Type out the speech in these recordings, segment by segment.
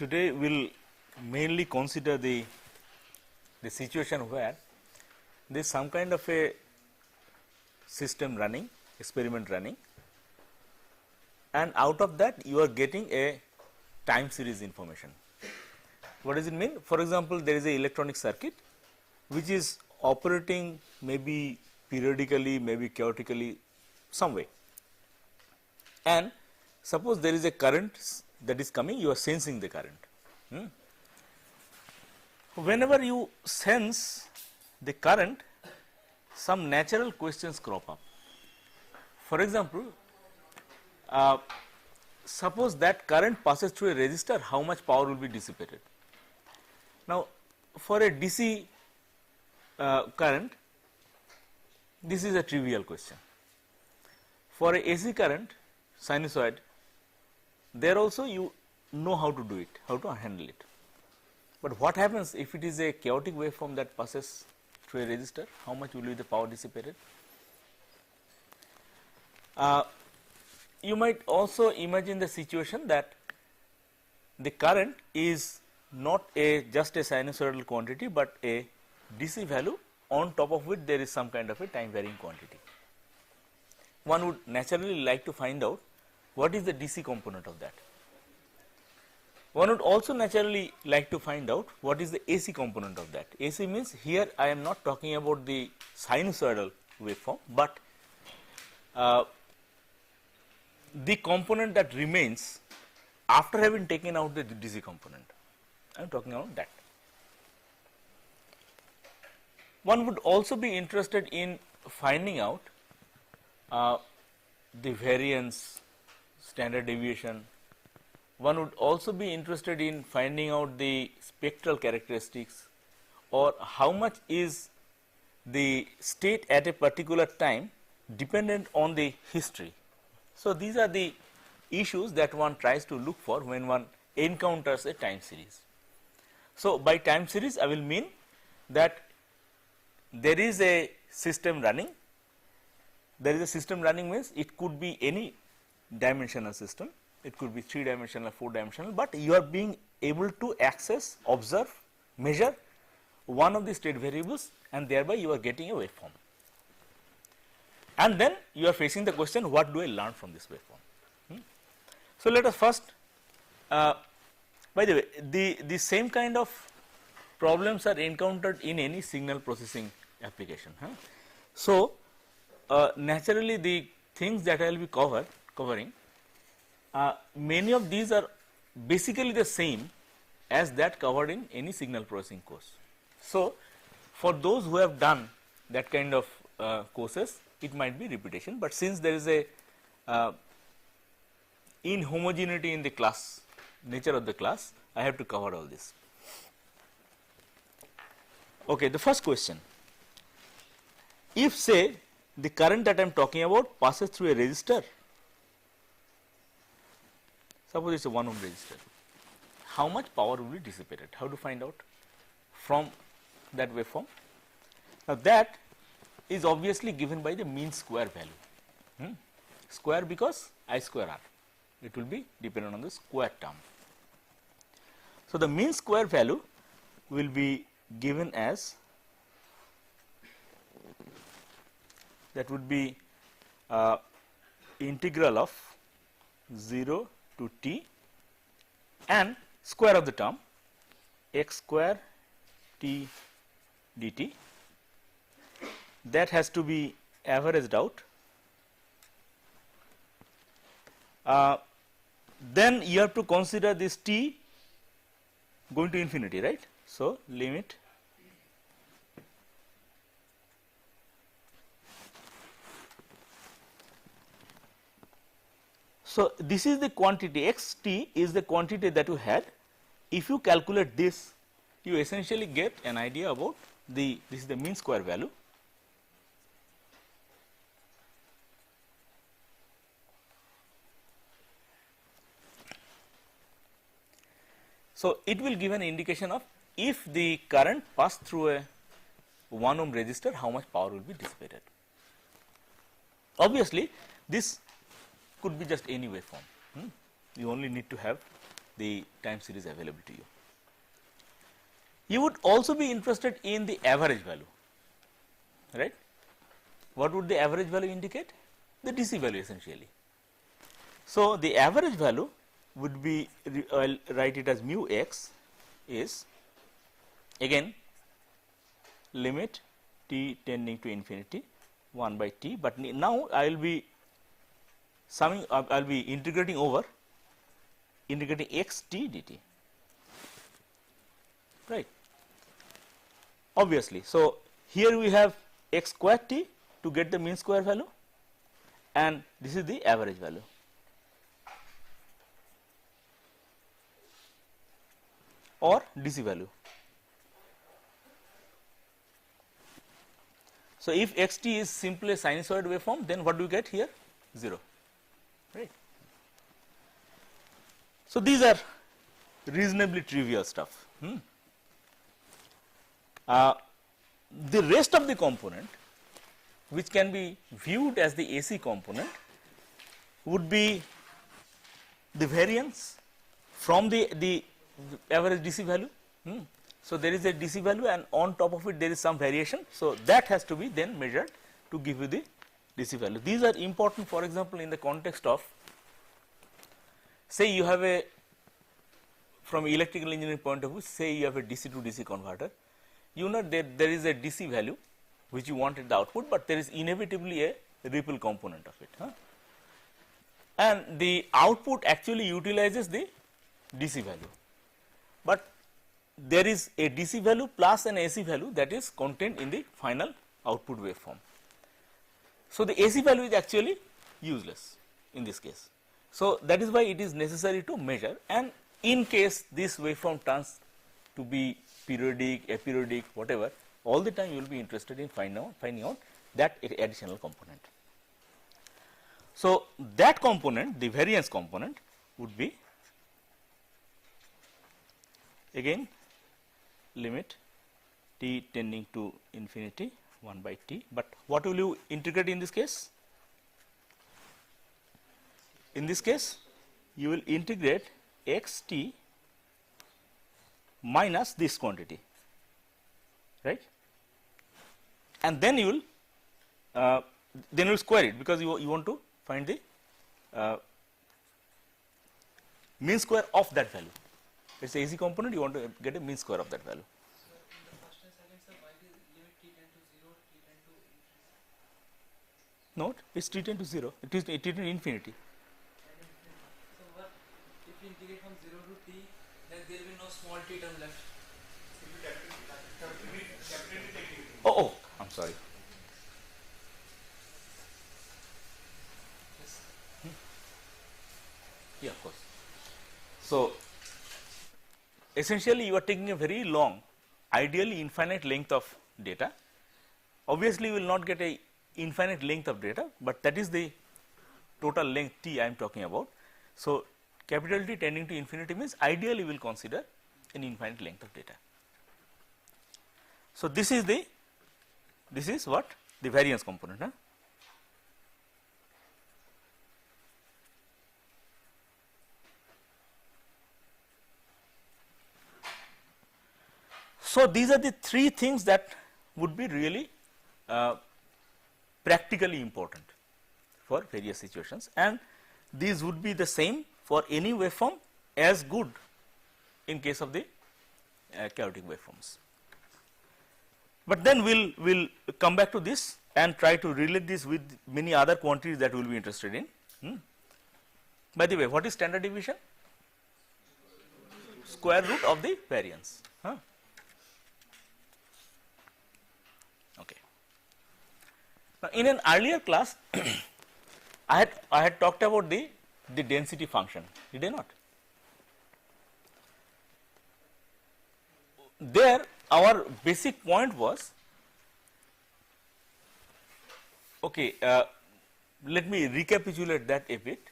today we will mainly consider the situation where there is some kind of a system running, experiment running, and out of that you are getting a time series information. What does it mean? For example, there is a electronic circuit which is operating maybe periodically, maybe chaotically, some way, and suppose there is a current that is coming, you are sensing the current. Whenever you sense the current, some natural questions crop up. For example, suppose that current passes through a resistor, how much power will be dissipated? Now, for a DC current, this is a trivial question. For a AC current, sinusoid, there also you know how to do it, how to handle it. But what happens if it is a chaotic waveform that passes through a resistor? How much will be the power dissipated? You might also imagine the situation that the current is not just a sinusoidal quantity, but a DC value on top of which there is some kind of a time varying quantity. One would naturally like to find out what is the DC component of that. One would also naturally like to find out what is the AC component of that. AC means here I am not talking about the sinusoidal waveform, but the component that remains after having taken out the DC component. I am talking about that. One would also be interested in finding out the variance, standard deviation. One would also be interested in finding out the spectral characteristics, or how much is the state at a particular time dependent on the history. So, these are the issues that one tries to look for when one encounters a time series. So, by time series I will mean that there is a system running. There is a system running means it could be any dimensional system, it could be 3 dimensional, 4 dimensional, but you are being able to access, observe, measure one of the state variables, and thereby you are getting a waveform. And then you are facing the question, what do I learn from this waveform? So, let us first, by the way, the same kind of problems are encountered in any signal processing application. So, naturally the things that I will be covering, many of these are basically the same as that covered in any signal processing course. So, for those who have done that kind of courses, it might be repetition, but since there is a inhomogeneity in the class, nature of the class, I have to cover all this. Okay, the first question, if say the current that I am talking about passes through a resistor, suppose it is a 1 ohm resistor, how much power will be dissipated? How to find out from that waveform? Now, that is obviously given by the mean square value, square because I square r, it will be dependent on the square term. So, the mean square value will be given as, that would be integral of 0 to t and square of the term x square t dt, that has to be averaged out. Then you have to consider this t going to infinity, right. So, limit so this is the quantity, x t is the quantity that you had. If you calculate this, you essentially get an idea about this is the mean square value. So, it will give an indication of if the current passed through a 1 ohm resistor, how much power will be dissipated. Obviously, this could be just any waveform. You only need to have the time series available to you. You would also be interested in the average value, right. What would the average value indicate? The DC value essentially. So, the average value would be, I will write it as mu x is again limit t tending to infinity 1 by t, but now I will be summing up, I will be integrating over integrating x t dt, right, obviously. So, here we have x square t to get the mean square value, and this is the average value. Or DC value. So, if x t is simply a sinusoid waveform, then what do you get here? 0, right. So, these are reasonably trivial stuff. The rest of the component, which can be viewed as the AC component, would be the variance from the average DC value. So, there is a DC value and on top of it there is some variation. So, that has to be then measured to give you the DC value. These are important, for example, in the context of, say you have a, from electrical engineering point of view, say you have a DC to DC converter, you know that there is a DC value which you want at the output, but there is inevitably a ripple component of it. And the output actually utilizes the DC value, but there is a DC value plus an AC value that is contained in the final output waveform. So, the AC value is actually useless in this case. So, that is why it is necessary to measure, and in case this waveform turns to be periodic, aperiodic, whatever, all the time you will be interested in finding out that additional component. So, that component, the variance component, would be again limit t tending to infinity 1 by t, but what will you integrate in this case? In this case, you will integrate x t minus this quantity, right, and then you will square it, because you want to find the mean square of that value. It is a AC component, you want to get a mean square of that value. So, in the first and second step, why the limit t tend to 0, t tend to infinity? No, it is t tend to 0, it is t tend to infinity. So, what if you integrate from 0 to t, then there will be no small t term left. Oh, I am sorry. Yes. Yeah, of course. So, essentially you are taking a very long, ideally infinite length of data. Obviously, you will not get a infinite length of data, but that is the total length t I am talking about. So, capital T tending to infinity means ideally we will consider an infinite length of data. So, this is what the variance component. So, these are the three things that would be really practically important for various situations, and these would be the same for any waveform as good in case of the chaotic waveforms. But then we will come back to this and try to relate this with many other quantities that we will be interested in. By the way, what is standard deviation? Square root of the variance. Okay. Now, in an earlier class, I had talked about the density function, did I not? There our basic point was, okay, let me recapitulate that a bit.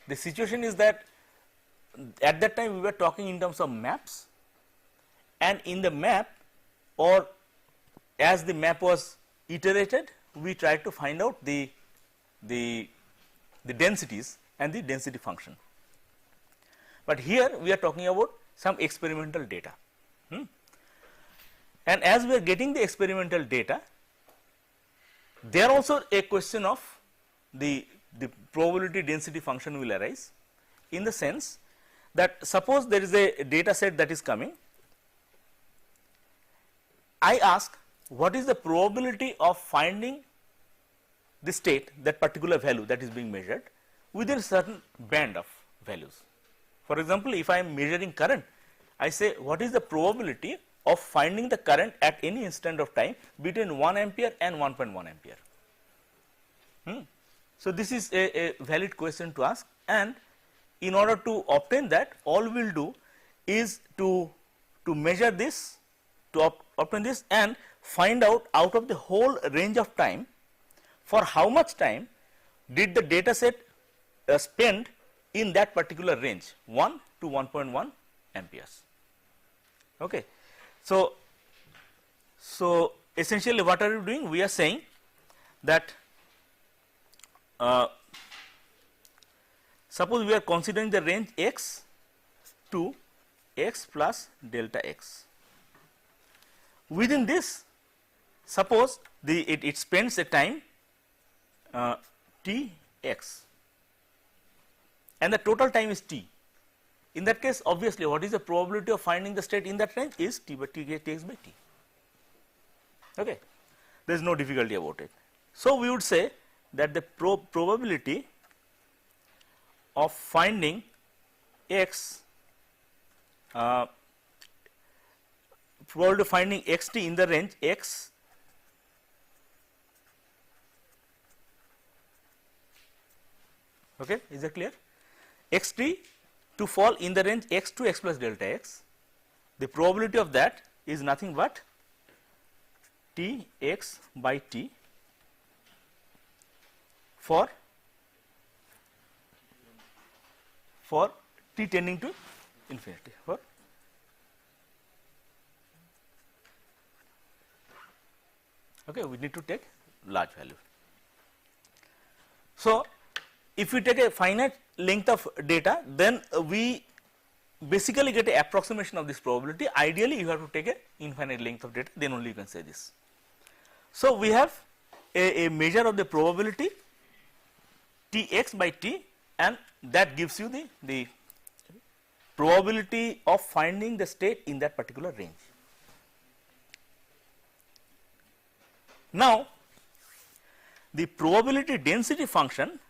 The situation is that at that time we were talking in terms of maps, and in the map, or as the map was iterated, we tried to find out the densities and the density function. but here we are talking about some experimental data. And as we are getting the experimental data, there also a question of the probability density function will arise, in the sense that suppose there is a data set that is coming, I ask what is the probability of finding the state, that particular value that is being measured within a certain band of values. For example, if I am measuring current, I say what is the probability of finding the current at any instant of time between 1 ampere and 1.1 ampere. So, this is a valid question to ask, and in order to obtain that, all we will do is to measure this, to obtain this, and find out of the whole range of time, for how much time did the data set spend in that particular range, 1 to 1.1 amperes. Okay. So, essentially what are we doing? We are saying that suppose we are considering the range x to x plus delta x. Within this, suppose it spends a time t x, and the total time is t. In that case, obviously, what is the probability of finding the state in that range is t by t x by t. Okay. There is no difficulty about it. So, we would say that the probability of finding x, probability of finding x t in the range x okay, is that clear? X t to fall in the range x to x plus delta x, the probability of that is nothing but t x by t for t tending to infinity. For okay, we need to take large value. So, if we take a finite length of data, then we basically get an approximation of this probability. Ideally, you have to take a infinite length of data, then only you can say this. So, we have a measure of the probability t x by t, and that gives you the probability of finding the state in that particular range. Now, the probability density function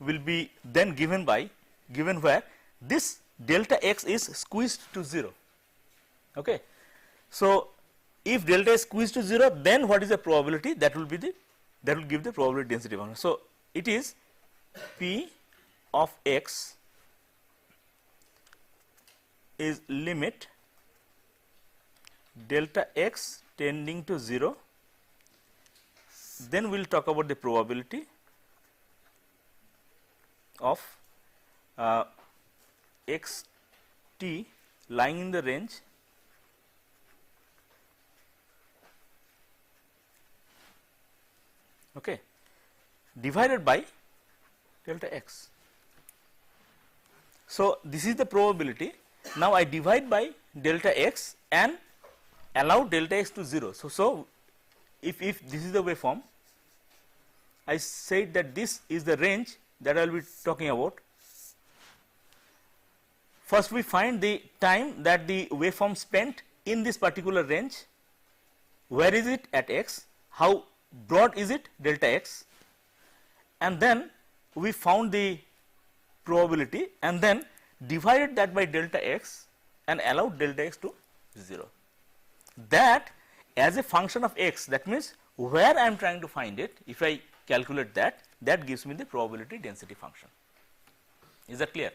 will be then given where this delta x is squeezed to 0. Okay. So, if delta is squeezed to 0, then what is the probability? That will give the probability density function. So, it is p of x is limit delta x tending to 0. Then we will talk about the probability of x t lying in the range okay, divided by delta x. So, this is the probability. Now, I divide by delta x and allow delta x to 0. So, if this is the waveform, I said that this is the range that I will be talking about. First, we find the time that the waveform spent in this particular range. Where is it at x? How broad is it? Delta x. And then we found the probability and then divided that by delta x and allowed delta x to 0. That as a function of x, that means where I am trying to find it, if I calculate that, that gives me the probability density function. Is that clear?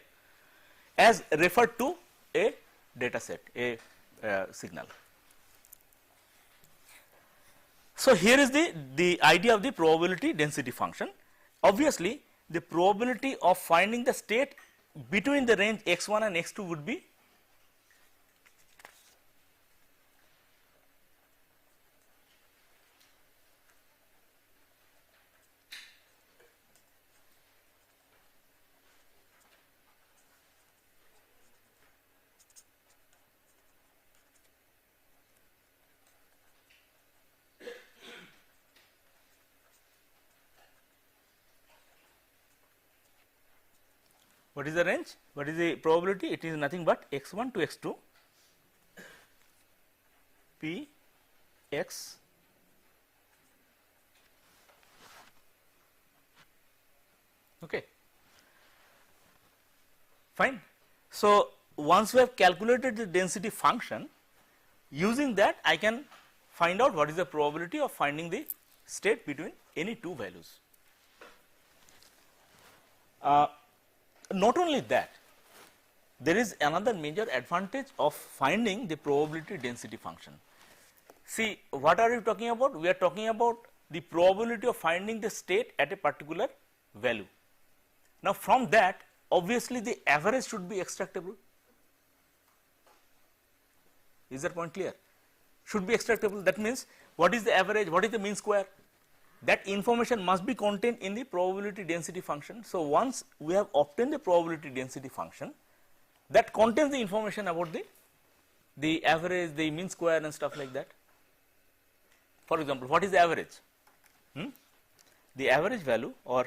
As referred to a data set, a signal. So, here is the idea of the probability density function. Obviously, the probability of finding the state between the range x1 and x2 would be what is the range? What is the probability? It is nothing but x1 to x2 p x okay. Fine. So, once we have calculated the density function, using that I can find out what is the probability of finding the state between any two values. Not only that, there is another major advantage of finding the probability density function. See, what are we talking about? We are talking about the probability of finding the state at a particular value. Now, from that obviously the average should be extractable. Is that point clear? Should be extractable. That means, what is the average, what is the mean square? That information must be contained in the probability density function. So, once we have obtained the probability density function that contains the information about the average, the mean square and stuff like that. For example, what is the average? The average value or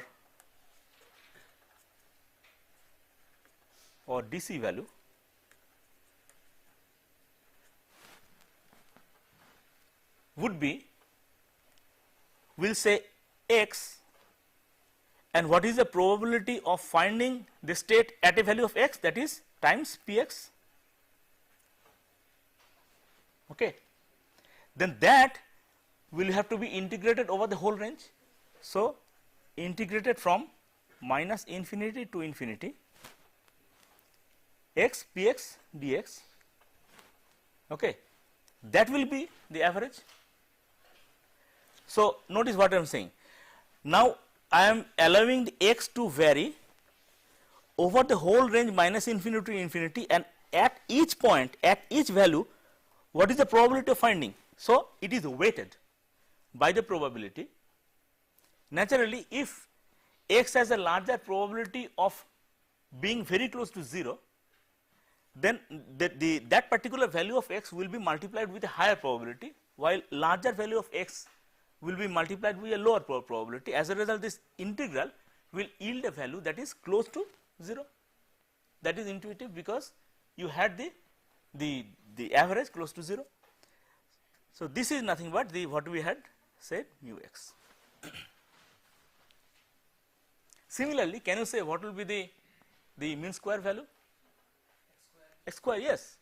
DC value would be, we will say x, and what is the probability of finding the state at a value of x, that is times px. Okay. Then that will have to be integrated over the whole range. So, integrated from minus infinity to infinity x px dx, okay. That will be the average. So, notice what I am saying. Now, I am allowing the x to vary over the whole range minus infinity to infinity, and at each point, at each value, what is the probability of finding? So, it is weighted by the probability. Naturally, if x has a larger probability of being very close to 0, then that particular value of x will be multiplied with a higher probability, while larger value of x will be multiplied with a lower probability. As a result, this integral will yield a value that is close to 0. That is intuitive, because you had the average close to 0. So, this is nothing but what we had said mu x. Similarly, can you say what will be the mean square value? X square, yes.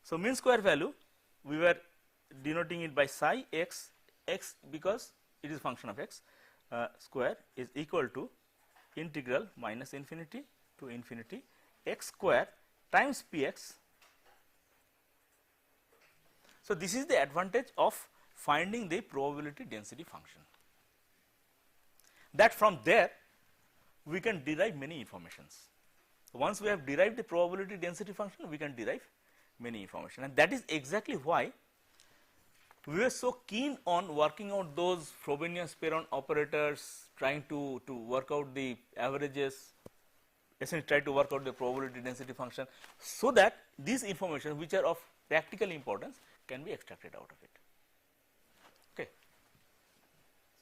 So, mean square value we were denoting it by psi x, x because it is function of x, square is equal to integral minus infinity to infinity x square times px. So, this is the advantage of finding the probability density function, that from there we can derive many informations. Once we have derived the probability density function, we can derive many information, and that is exactly why we were so keen on working out those Frobenius-Perron operators, trying to work out the averages, essentially try to work out the probability density function, so that these information which are of practical importance can be extracted out of it. Okay.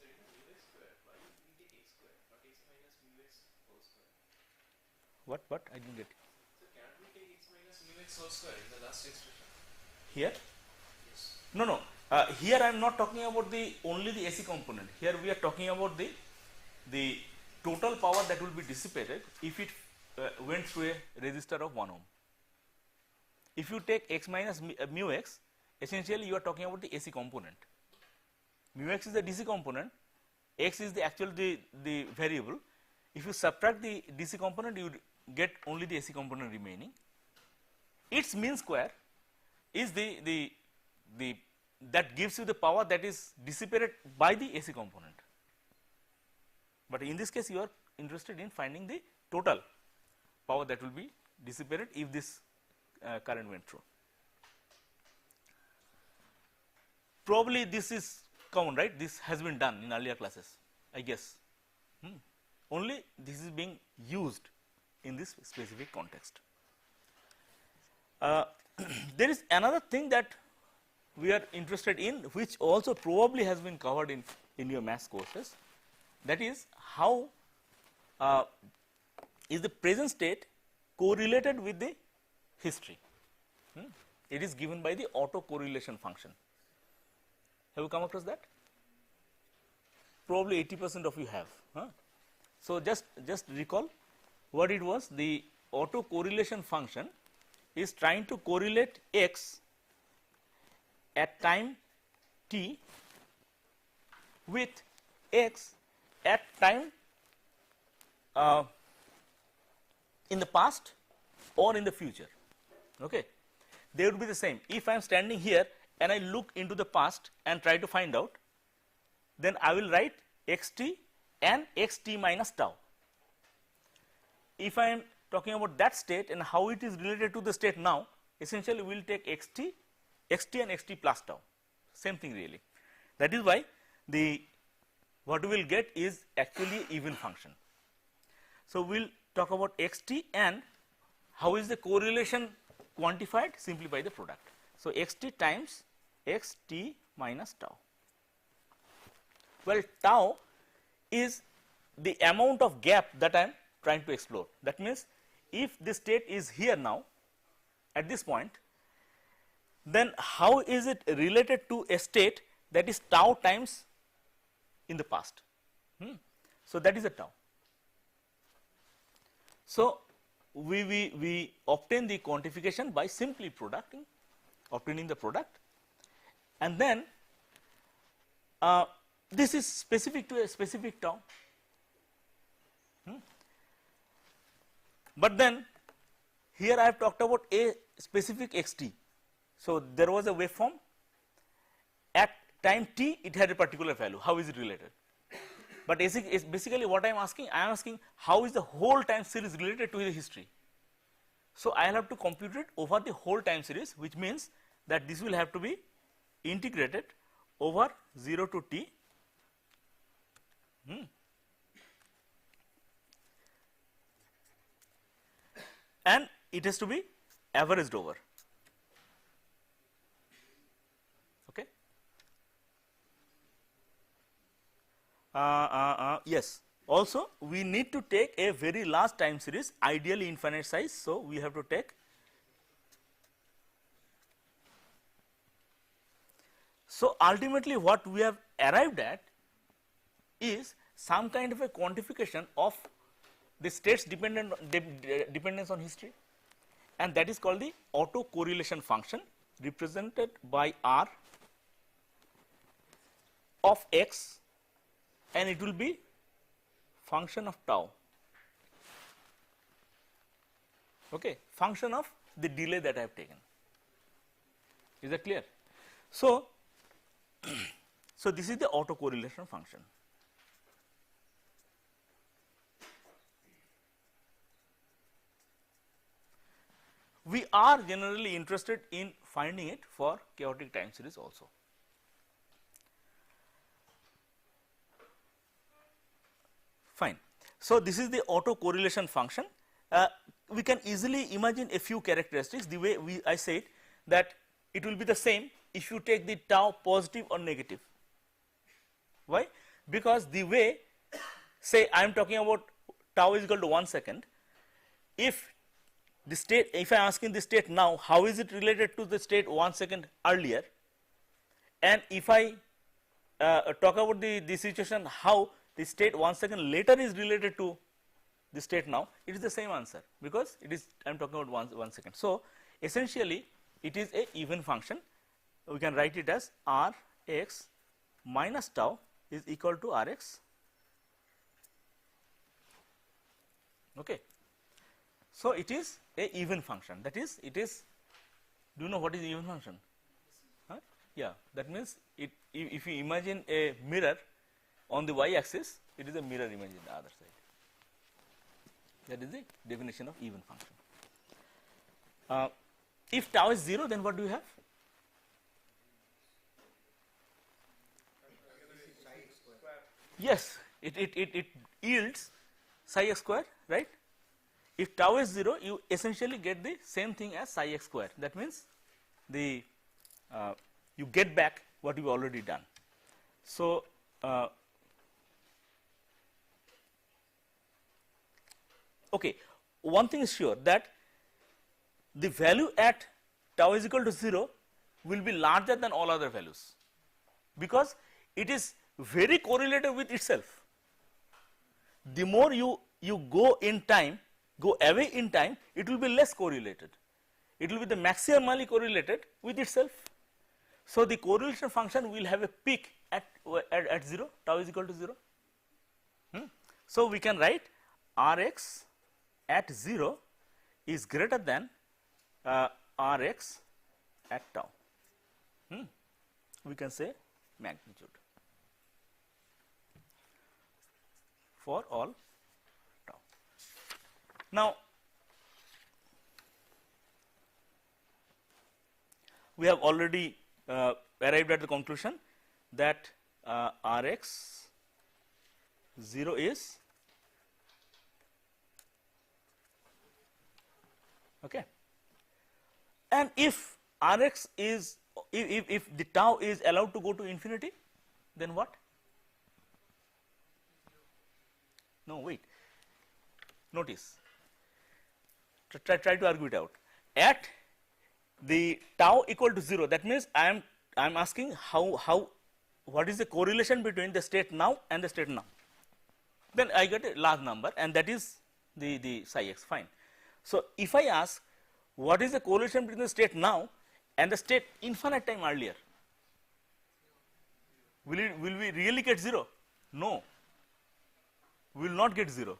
So, in mu x square, why we take x square, not x minus mu x whole square? What? I didn't get it. So, can't we take x minus mu x whole square in the last expression? Here? Yes. No. Here I am not talking about only the AC component. Here we are talking about the total power that will be dissipated if it went through a resistor of 1 ohm. If you take x minus mu x, essentially you are talking about the AC component. Mu x is the DC component, x is the actual the variable. If you subtract the DC component, you get only the AC component remaining. Its mean square is that gives you the power that is dissipated by the AC component. But in this case, you are interested in finding the total power that will be dissipated if this current went through. Probably this is common, right? This has been done in earlier classes, I guess. Only this is being used in this specific context. There is another thing that we are interested in, which also probably has been covered in your maths courses, that is how is the present state correlated with the history. It is given by the autocorrelation function. Have you come across that? Probably 80% of you have. So just recall what it was. The autocorrelation function is trying to correlate x at time t with x at time in the past or in the future. Okay, they would be the same. If I am standing here and I look into the past and try to find out, then I will write xt and xt minus tau. If I am talking about that state and how it is related to the state now, essentially we will take xt and xt plus tau, same thing really. That is why what we will get is actually even function. So we will talk about xt and how is the correlation quantified? Simply by the product. So xt times xt minus tau. Well, tau is the amount of gap that I am trying to explore. That means if the state is here now at this point, then how is it related to a state that is tau times in the past? So that is a tau. So we obtain the quantification by simply obtaining the product, and then this is specific to a specific tau. But then here I have talked about a specific xt. So there was a waveform at time t, it had a particular value. How is it related? But basically what I am asking how is the whole time series related to the history. So I will have to compute it over the whole time series, which means that this will have to be integrated over 0 to t. And it has to be averaged over. Okay. Yes. Also, we need to take a very large time series, ideally infinite size. So we have to take. So ultimately, what we have arrived at is some kind of a quantification of the state's dependence on history, and that is called the autocorrelation function, represented by r of x, and it will be function of tau. Okay, function of the delay that I have taken. Is that clear? So, so this is the autocorrelation function. We are generally interested in finding it for chaotic time series also. Fine. So this is the autocorrelation function. We can easily imagine a few characteristics. The way I said that it will be the same if you take the tau positive or negative. Why? Because the way, say I am talking about tau is equal to 1 second. If the state, if I am asking the state now, how is it related to the state 1 second earlier, and if I talk about the situation how the state 1 second later is related to the state now, it is the same answer, because it is I am talking about 1 second. So essentially it is a even function. We can write it as r x minus tau is equal to r x. Okay. So it is a even function, that is it is, do you know what is even function? Yeah, that means if you imagine a mirror on the y axis, it is a mirror image in the other side. That is the definition of even function. If tau is 0, then what do you have? Yes, it yields psi x square, right? If tau is 0, you essentially get the same thing as psi x square. That means the you get back what you already done. So, okay, one thing is sure, that the value at tau is equal to 0 will be larger than all other values, because it is very correlated with itself. The more you go in time, go away in time, it will be less correlated. It will be the maximally correlated with itself. So, the correlation function will have a peak at 0, tau is equal to 0. So, we can write Rx at 0 is greater than Rx at tau. We can say magnitude for all tau. Now, we have already arrived at the conclusion that Rx 0 is okay, and if Rx is if the tau is allowed to go to infinity, then what? No, wait, notice, try to argue it out. At the tau equal to 0, that means I am asking how what is the correlation between the state now and the state now. Then I get a large number, and that is the psi x, fine. So, if I ask what is the correlation between the state now and the state infinite time earlier, will we really get 0? No, we will not get 0.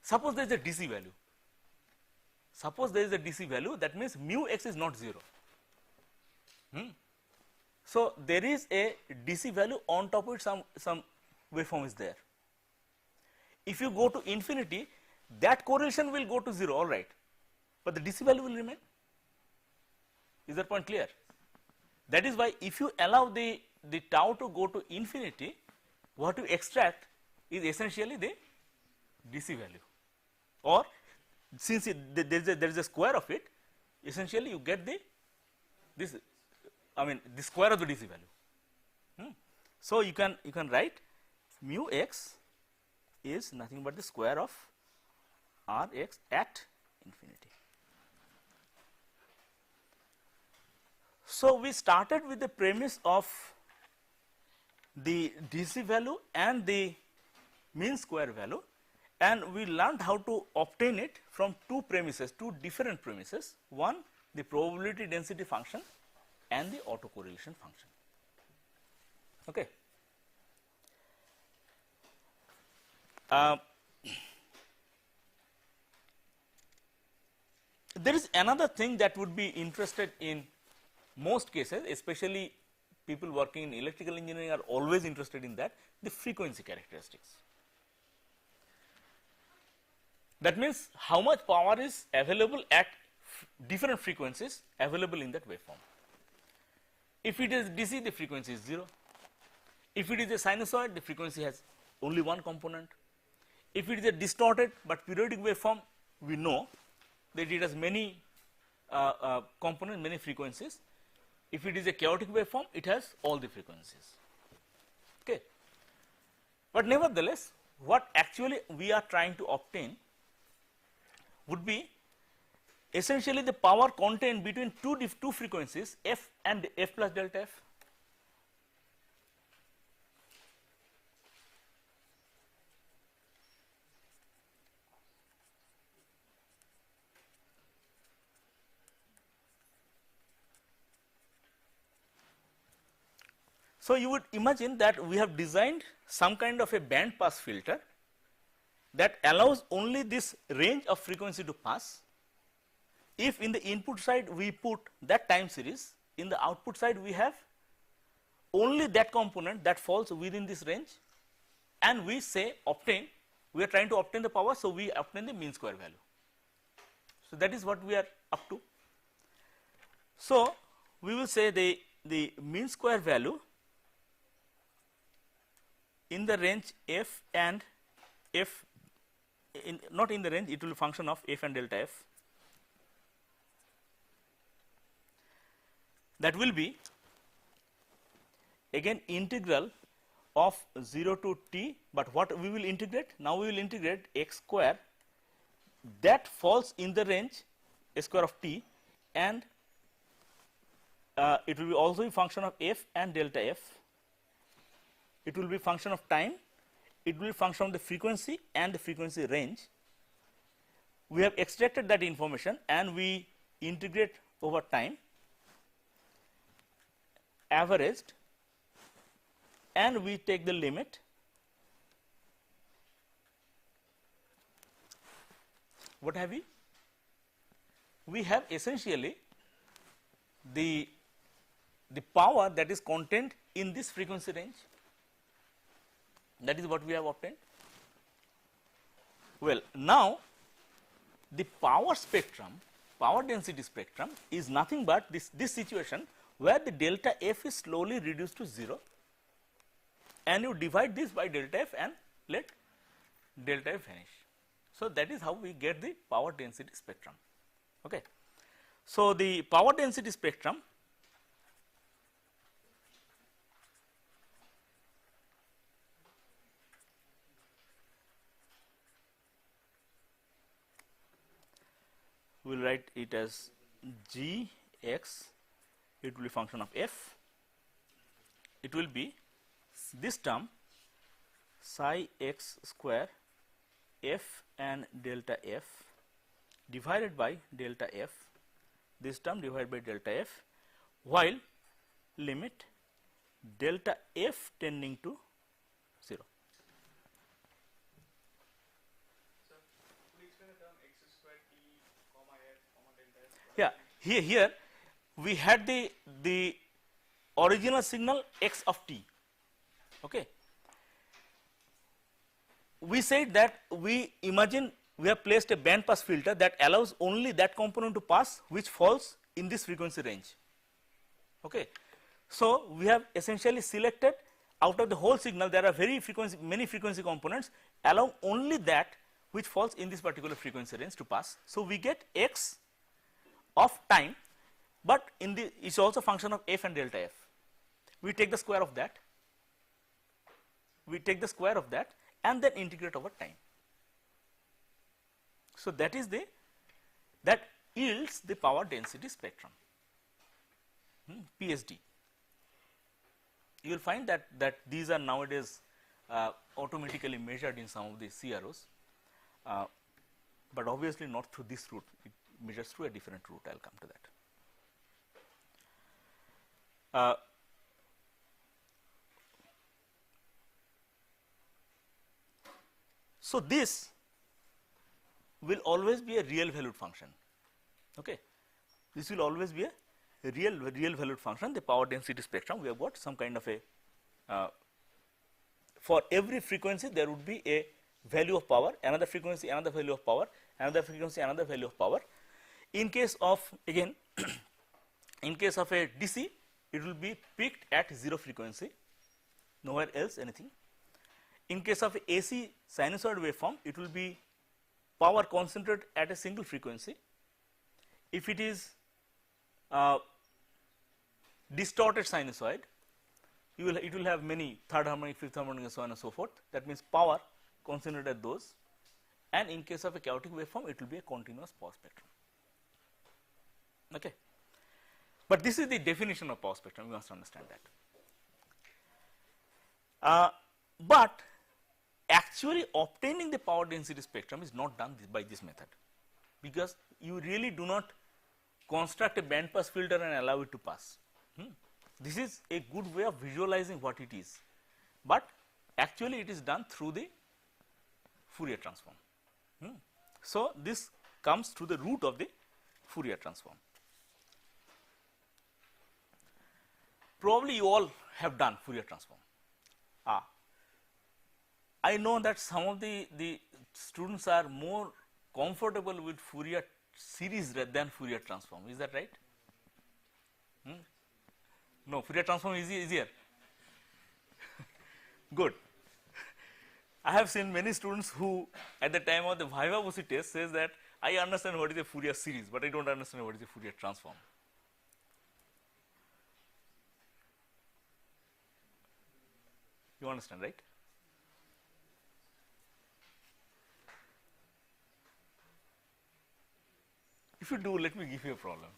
Suppose there is a DC value. Suppose there is a DC value, that means mu x is not 0. So, there is a DC value, on top of it some waveform is there. If you go to infinity, that correlation will go to 0, all right, but the DC value will remain. Is that point clear? That is why if you allow the tau to go to infinity, what you extract is essentially the DC value, or since there is a square of it, essentially you get the square of the DC value. So, you can write mu x is nothing but the square of Rx at infinity. So, we started with the premise of the DC value and the mean square value, and we learned how to obtain it from two different premises. One, the probability density function and the autocorrelation function. Okay. There is another thing that would be interested in most cases, especially people working in electrical engineering are always interested in that, the frequency characteristics. That means how much power is available at different frequencies available in that waveform. If it is DC, the frequency is 0. If it is a sinusoid, the frequency has only one component. If it is a distorted but periodic waveform, we know that it has many components, many frequencies. If it is a chaotic waveform, it has all the frequencies. Okay. But nevertheless, what actually we are trying to obtain would be essentially the power contained between two frequencies, f and f plus delta f. So, you would imagine that we have designed some kind of a band pass filter that allows only this range of frequency to pass. If in the input side we put that time series, in the output side we have only that component that falls within this range, and we say obtain we are trying to obtain the power, so we obtain the mean square value. So, that is what we are up to. So, we will say the mean square value in the range f and f, not in the range, it will be function of f and delta f, that will be again integral of 0 to t, but what we will integrate? Now, we will integrate x square that falls in the range a square of t, and it will be also a function of f and delta f. It will be function of time, it will be function of the frequency and the frequency range. We have extracted that information and we integrate over time, averaged, and we take the limit. What have we? We have essentially the power that is contained in this frequency range. That is what we have obtained. Well, now the power spectrum, power density spectrum is nothing but this situation where the delta f is slowly reduced to 0, and you divide this by delta f and let delta f vanish. So, that is how we get the power density spectrum. Okay. So, the power density spectrum we will write it as g x, it will be function of f, it will be this term psi x square f and delta f divided by delta f, this term divided by delta f, while limit delta f tending to 0. So, could you explain the term x square t comma f comma delta f? Yeah, here we had the original signal x of t. Okay. We said that we imagine we have placed a band pass filter that allows only that component to pass which falls in this frequency range. Okay. So, we have essentially selected out of the whole signal, there are many frequency components, allow only that which falls in this particular frequency range to pass. So, we get x of time, but in the it is also function of f and delta f. We take the square of that, and then integrate over time. So, that is that yields the power density spectrum, PSD. You will find that these are nowadays automatically measured in some of the CROs, but obviously not through this route, it measures through a different route. I will come to that. So, this will always be a real valued function. Okay. This will always be a real valued function. The power density spectrum, we have got some kind of a for every frequency there would be a value of power, another frequency another value of power, another frequency another value of power. In case of again in case of a DC, it will be peaked at 0 frequency, nowhere else anything. In case of AC sinusoid waveform, it will be power concentrated at a single frequency. If it is distorted sinusoid, it will have many third harmonic, fifth harmonic, and so on and so forth. That means power concentrated at those. And in case of a chaotic waveform, it will be a continuous power spectrum. Okay. But this is the definition of power spectrum. You must understand that. But actually obtaining the power density spectrum is not done by this method, because you really do not construct a band pass filter and allow it to pass. This is a good way of visualizing what it is, but actually it is done through the Fourier transform. So, this comes through the root of the Fourier transform. Probably you all have done Fourier transform. I know that some of the students are more comfortable with Fourier series rather than Fourier transform. Is that right? No, Fourier transform is easier. Good. I have seen many students who at the time of the Viva Voce test says that I understand what is a Fourier series, but I do not understand what is a Fourier transform. You understand, right? If you do, let me give you a problem.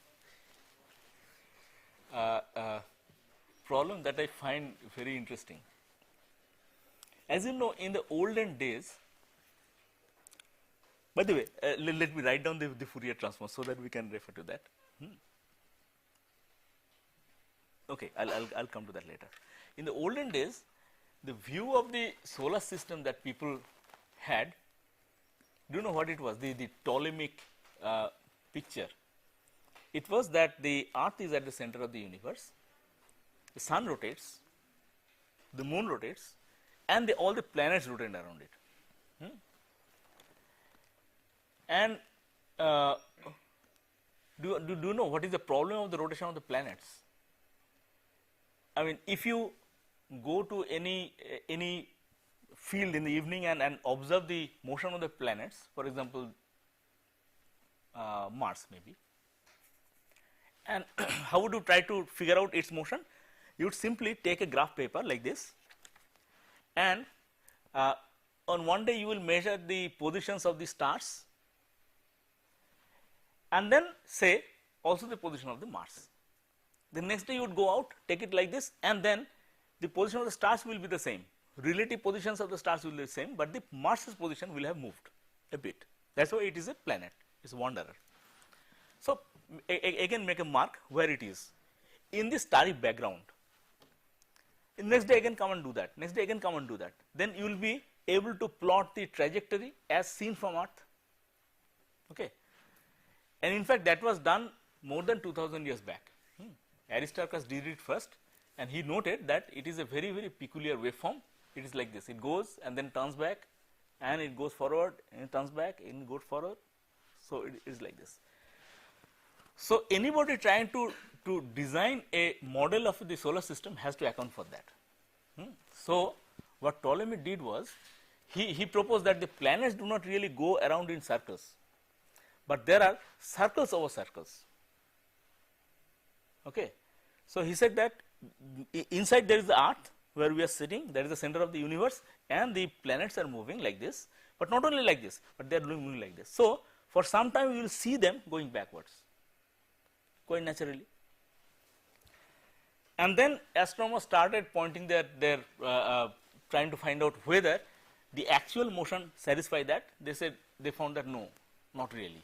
Problem that I find very interesting. As you know, in the olden days, by the way, let me write down the Fourier transform so that we can refer to that. Okay, I'll come to that later. In the olden days, the view of the solar system that people had, do you know what it was? The Ptolemaic picture. It was that the Earth is at the center of the universe, the sun rotates, the moon rotates, and all the planets rotate around it. And do you know what is the problem of the rotation of the planets? I mean, if you go to any field in the evening and observe the motion of the planets, for example, Mars maybe, and how would you try to figure out its motion? You would simply take a graph paper like this, and on one day you will measure the positions of the stars, and then say also the position of the Mars. The next day you would go out, take it like this, and then the position of the stars will be the same. Relative positions of the stars will be the same, but the Mars's position will have moved a bit. That is why it is a planet, it is a wanderer. So, again make a mark where it is in the starry background. Next day again come and do that, next day again come and do that. Then you will be able to plot the trajectory as seen from Earth. Okay. And in fact, that was done more than 2000 years back. Aristarchus did it first, and he noted that it is a very, very peculiar waveform. It is like this, it goes and then turns back, and it goes forward and it turns back and it goes forward. So, it is like this. So, anybody trying to design a model of the solar system has to account for that. So, what Ptolemy did was, he proposed that the planets do not really go around in circles, but there are circles over circles. Okay. So, he said that inside there is the Earth where we are sitting, that is the center of the universe, and the planets are moving like this, but not only like this, but they are moving like this. So, for some time you will see them going backwards quite naturally. And then astronomers started pointing their trying to find out whether the actual motion satisfy that. They said, they found that no, not really.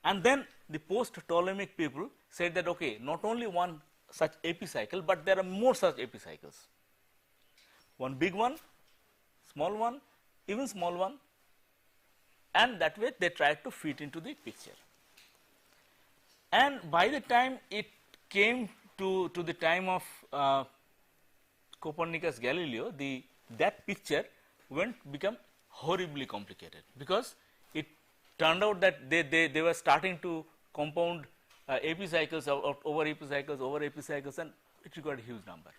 And then the post Ptolemaic people said that okay, not only one such epicycle, but there are more such epicycles, one big one, small one, even small one, and that way they tried to fit into the picture. And by the time it came to the time of Copernicus, Galileo, that picture become horribly complicated, because it turned out that they were starting to compound epicycles over epicycles, and it required a huge number.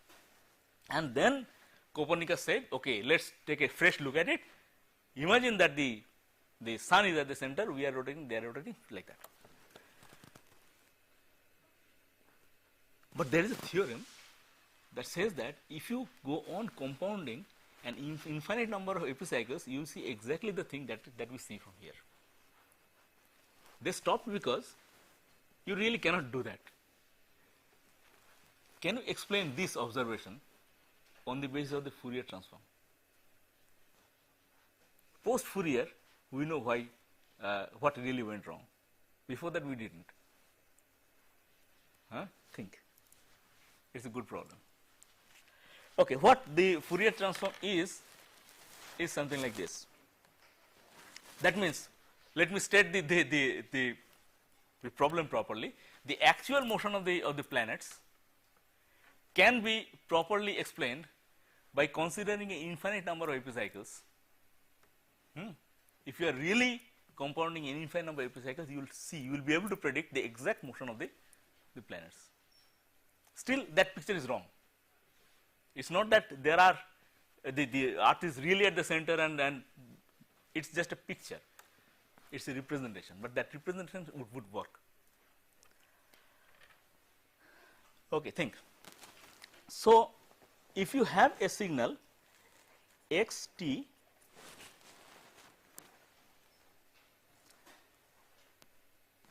And then Copernicus said, okay, let us take a fresh look at it. Imagine that the sun is at the center, we are rotating, they are rotating like that. But there is a theorem that says that if you go on compounding an infinite number of epicycles, you will see exactly the thing that we see from here. They stopped because you really cannot do that. Can you explain this observation on the basis of the Fourier transform? Post Fourier, we know why, what really went wrong. Before that, we didn't. Think. It's a good problem. Okay, what the Fourier transform is something like this. That means, let me state the problem properly. The actual motion of the planets can be properly explained by considering an infinite number of epicycles, if you are really compounding an infinite number of epicycles, you will see, you will be able to predict the exact motion of the planets. Still that picture is wrong. It is not that there are the earth is really at the center and it is just a picture, it is a representation, but that representation would work. Okay, think. So, if you have a signal x t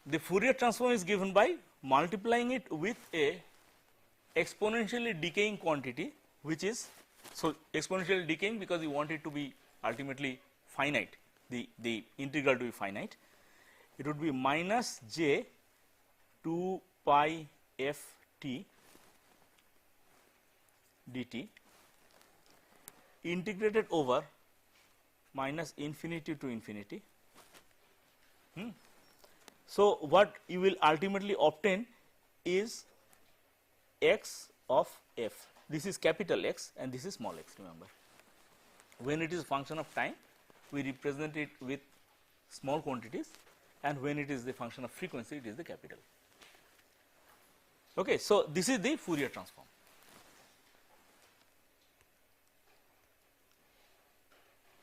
the Fourier transform is given by multiplying it with a exponentially decaying quantity, which is, so exponentially decaying because you want it to be ultimately finite, the integral to be finite. It would be minus j 2 pi f t dt integrated over minus infinity to infinity. So, what you will ultimately obtain is x of f. This is capital X and this is small x, remember. When it is a function of time, we represent it with small quantities, and when it is the function of frequency, it is the capital. Okay, so this is the Fourier transform.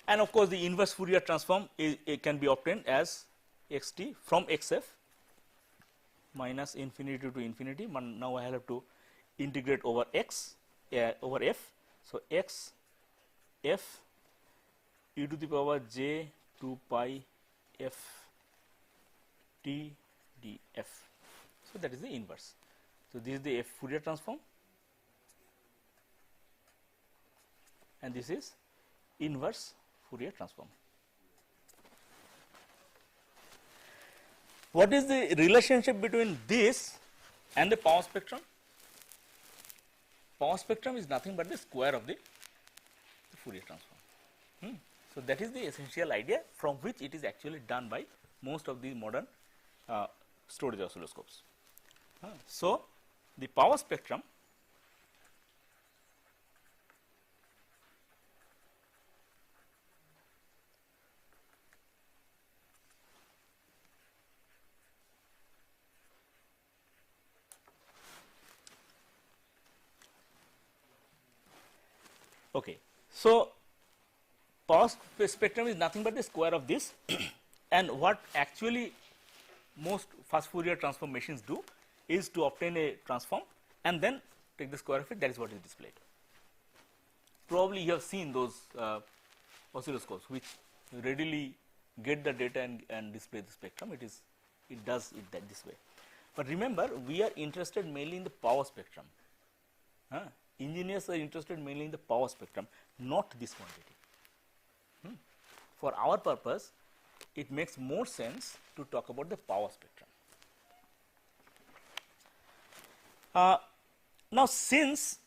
And of course, the inverse Fourier transform it can be obtained as x t from x f minus infinity to infinity. Now I have to integrate over x over f. So, x f e to the power j 2 pi f t d f. So, that is the inverse. So, this is the f Fourier transform and this is inverse Fourier transform. What is the relationship between this and the power spectrum? Power spectrum is nothing but the square of the Fourier transform. So, that is the essential idea from which it is actually done by most of the modern storage oscilloscopes. So, the power spectrum okay. So, power spectrum is nothing but the square of this and what actually most fast Fourier transform machines do is to obtain a transform and then take the square of it, that is what is displayed. Probably you have seen those oscilloscopes which readily get the data and display the spectrum, it does it that this way. But remember, we are interested mainly in the power spectrum. Engineers are interested mainly in the power spectrum, not this quantity. For our purpose, it makes more sense to talk about the power spectrum. Now, since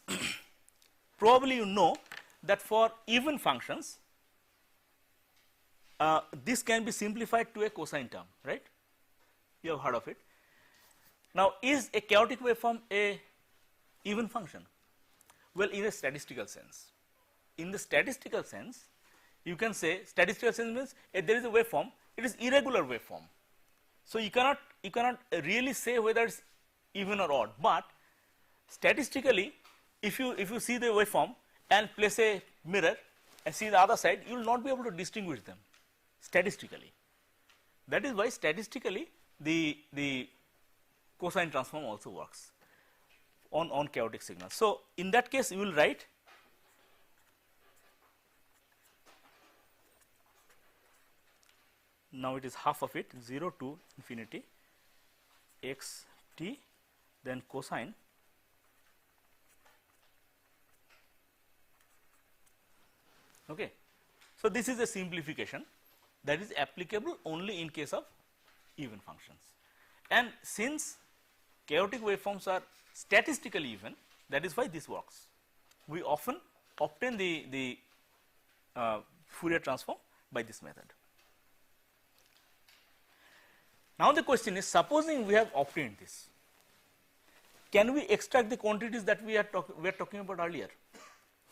probably you know that for even functions, this can be simplified to a cosine term, right? You have heard of it. Now, is a chaotic waveform a even function? Well, in a statistical sense. In the statistical sense, you can say statistical sense means if there is a waveform, it is irregular waveform. So, you cannot really say whether it is even or odd, but statistically if you see the waveform and place a mirror and see the other side, you will not be able to distinguish them statistically. That is why statistically the cosine transform also works on chaotic signals. So, in that case you will write now it is half of it 0 to infinity x t then cosine okay. So, this is a simplification that is applicable only in case of even functions, and since chaotic waveforms are statistically even, that is why this works. We often obtain the Fourier transform by this method. Now, the question is, supposing we have obtained this, can we extract the quantities that we are talking about earlier?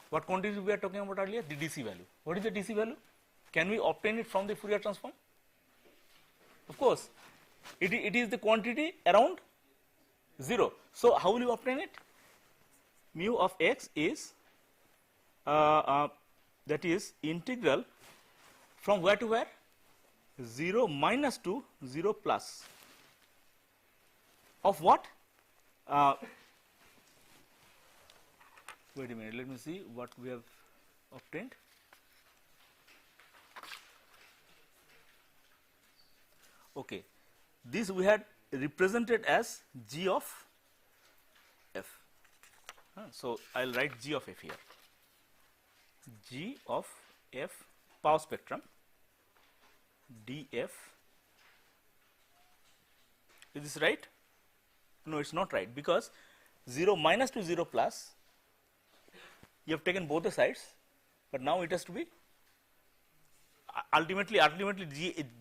What quantity we are talking about earlier? The DC value. What is the DC value? Can we obtain it from the Fourier transform? Of course, it is the quantity around 0. So, how will you obtain it? Mu of x is that is integral from where to where? 0 minus to 0 plus of what? Wait a minute, let me see what we have obtained. Okay, this we had represented as g of f. So, I will write g of f here. G of f power spectrum df. Is this right? No, it is not right, because 0 minus to 0 plus, you have taken both the sides, but now it has to be ultimately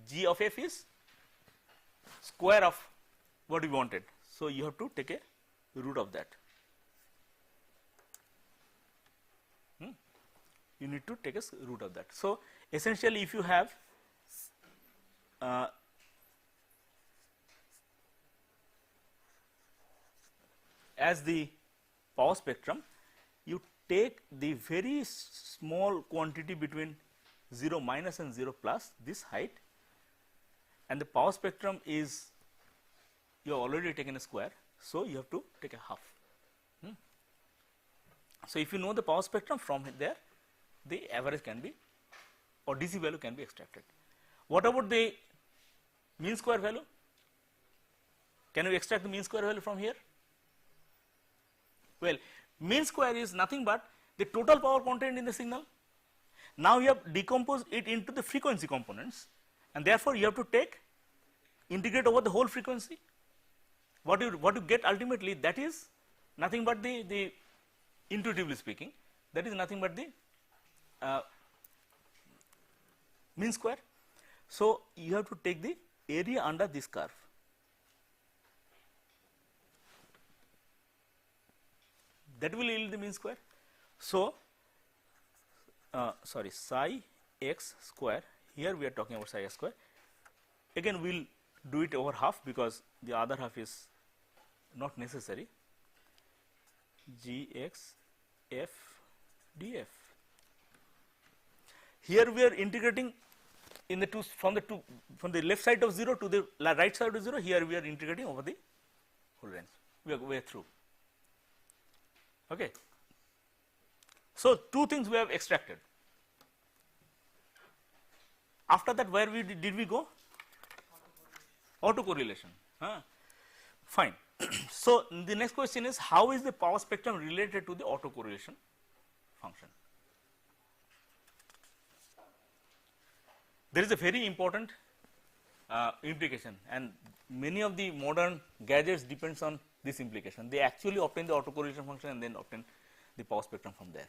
g of f is square of what we wanted. So, you have to take a root of that. You need to take a root of that. So, essentially if you have as the power spectrum, you take the very small quantity between 0 minus and 0 plus, this height, and the power spectrum is, you have already taken a square. So, you have to take a half. So, if you know the power spectrum, from there the average can be, or DC value can be extracted. What about the mean square value? Can we extract the mean square value from here? Well, mean square is nothing but the total power contained in the signal. Now, you have decomposed it into the frequency components, and therefore, you have to take integrate over the whole frequency. What you get ultimately, that is nothing but the intuitively speaking, that is nothing but the mean square. So, you have to take the area under this curve. That will yield the mean square. So, sorry, psi x square, here we are talking about psi x square. Again we will do it over half, because the other half is not necessary. G x f df. Here we are integrating in the from the left side of 0 to the right side of 0. Here we are integrating over the whole range. We are through. Okay. So, two things we have extracted. After that, where did we go? Autocorrelation. Fine. So, the next question is, how is the power spectrum related to the autocorrelation function? There is a very important implication, and many of the modern gadgets depends on this implication. They actually obtain the autocorrelation function and then obtain the power spectrum from there.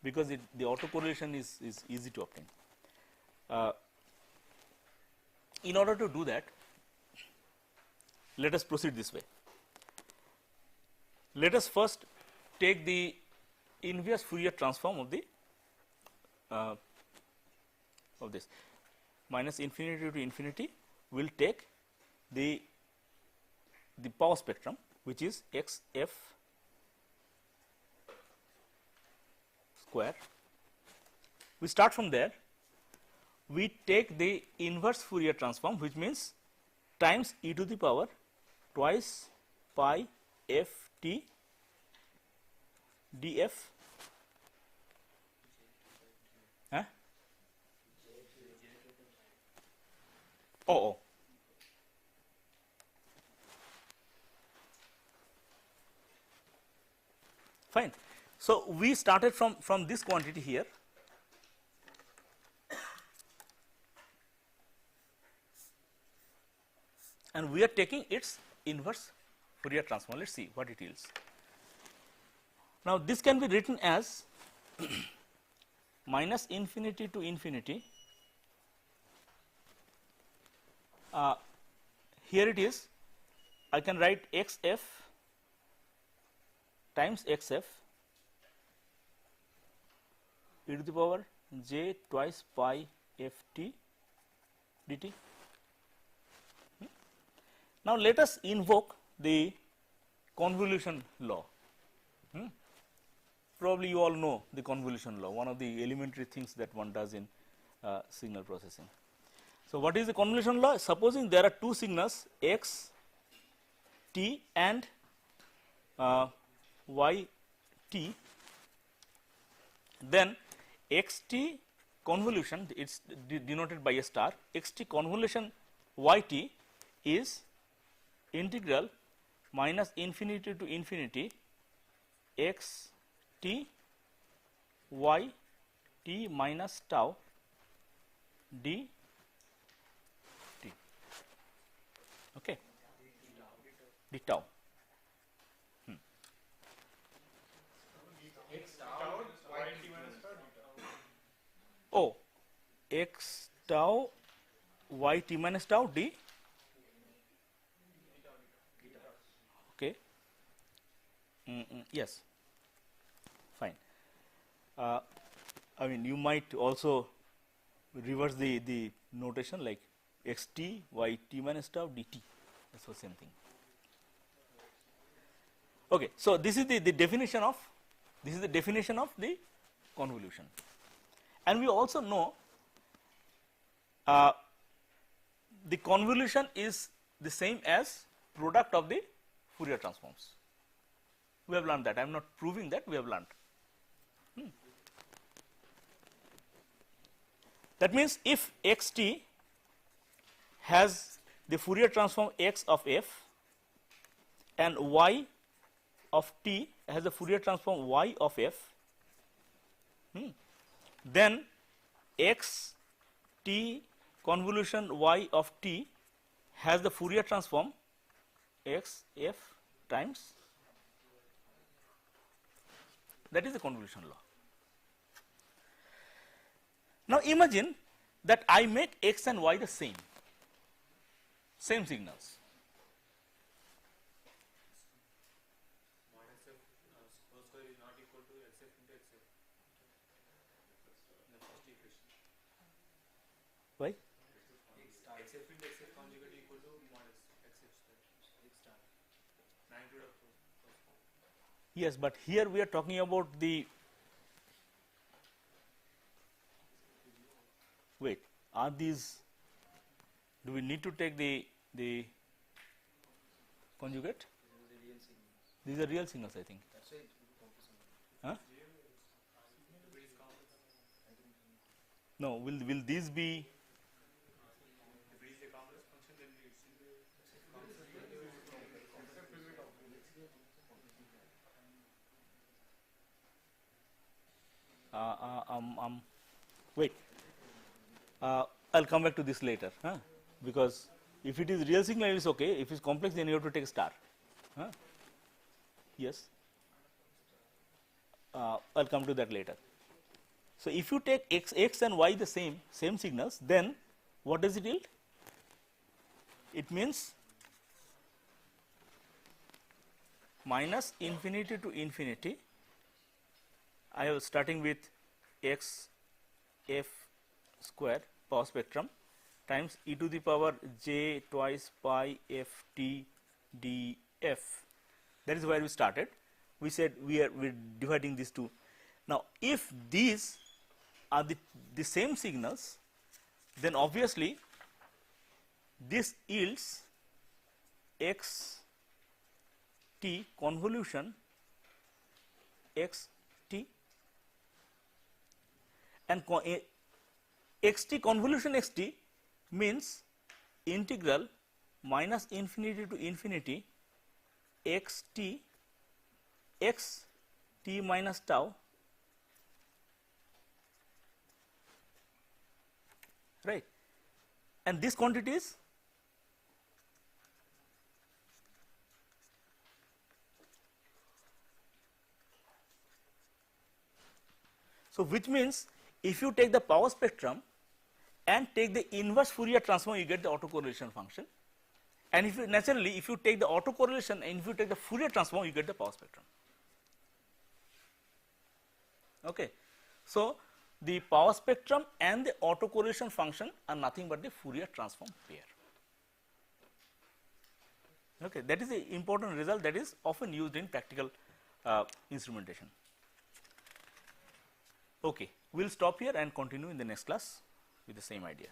Because the autocorrelation is easy to obtain. In order to do that, let us proceed this way. Let us first take the inverse Fourier transform of the of this minus infinity to infinity. Will take the power spectrum, which is x f square. We start from there. We take the inverse Fourier transform, which means times e to the power twice pi f t df. Oh. Fine. So, we started from this quantity here, and we are taking its inverse Fourier transform. Let us see what it yields. Now, this can be written as minus infinity to infinity. Here it is, I can write x f times xf e to the power j twice pi ft dt. Now, let us invoke the convolution law. Probably you all know the convolution law, one of the elementary things that one does in signal processing. So, what is the convolution law? Supposing there are two signals x t and y t, then x t convolution, it is denoted by a star, x t convolution y t is integral minus infinity to infinity x t y t minus tau d t, okay, d tau. Oh, x tau y t minus tau d, okay, yes, fine. I mean, you might also reverse the notation like x t y t minus tau d t, that's the same thing. Okay, so this is the definition of the convolution, and we also know the convolution is the same as product of the Fourier transforms. We have learned that. I am not proving that, we have learned. That means, if x t has the Fourier transform x of f and y of t has the Fourier transform y of f, then x t convolution y of t has the Fourier transform x f times, that is the convolution law. Now, imagine that I make x and y the same signals. Minus f whole square is not equal to xf into xf in the first equation. Why? xf into xf conjugate equal to minus xf square x star magnitude of Yes, but here we are talking about the, wait, are these, do we need to take the conjugate? These are real signals, I think. Huh? No, will these be? if it is a complex function then it's Wait, I'll come back to this later, because if it is real signal, it is okay. If it is complex, then you have to take star. Yes, I'll come to that later. So, if you take x and y the same signals, then what does it yield? It means minus infinity to infinity. I am starting with x f square power spectrum times e to the power j twice pi f t d f. That is where we started. We said we are dividing these two. Now, if these are the same signals, then obviously this yields x t convolution x t, and x t convolution x t means integral minus infinity to infinity x t minus tau, right, and this quantity is so, which means if you take the power spectrum and take the inverse Fourier transform, you get the autocorrelation function, and if you naturally if you take the autocorrelation and if you take the Fourier transform, you get the power spectrum. Okay. So, the power spectrum and the autocorrelation function are nothing but the Fourier transform pair. Okay. That is the important result that is often used in practical instrumentation. Okay. We will stop here and continue in the next class with the same idea.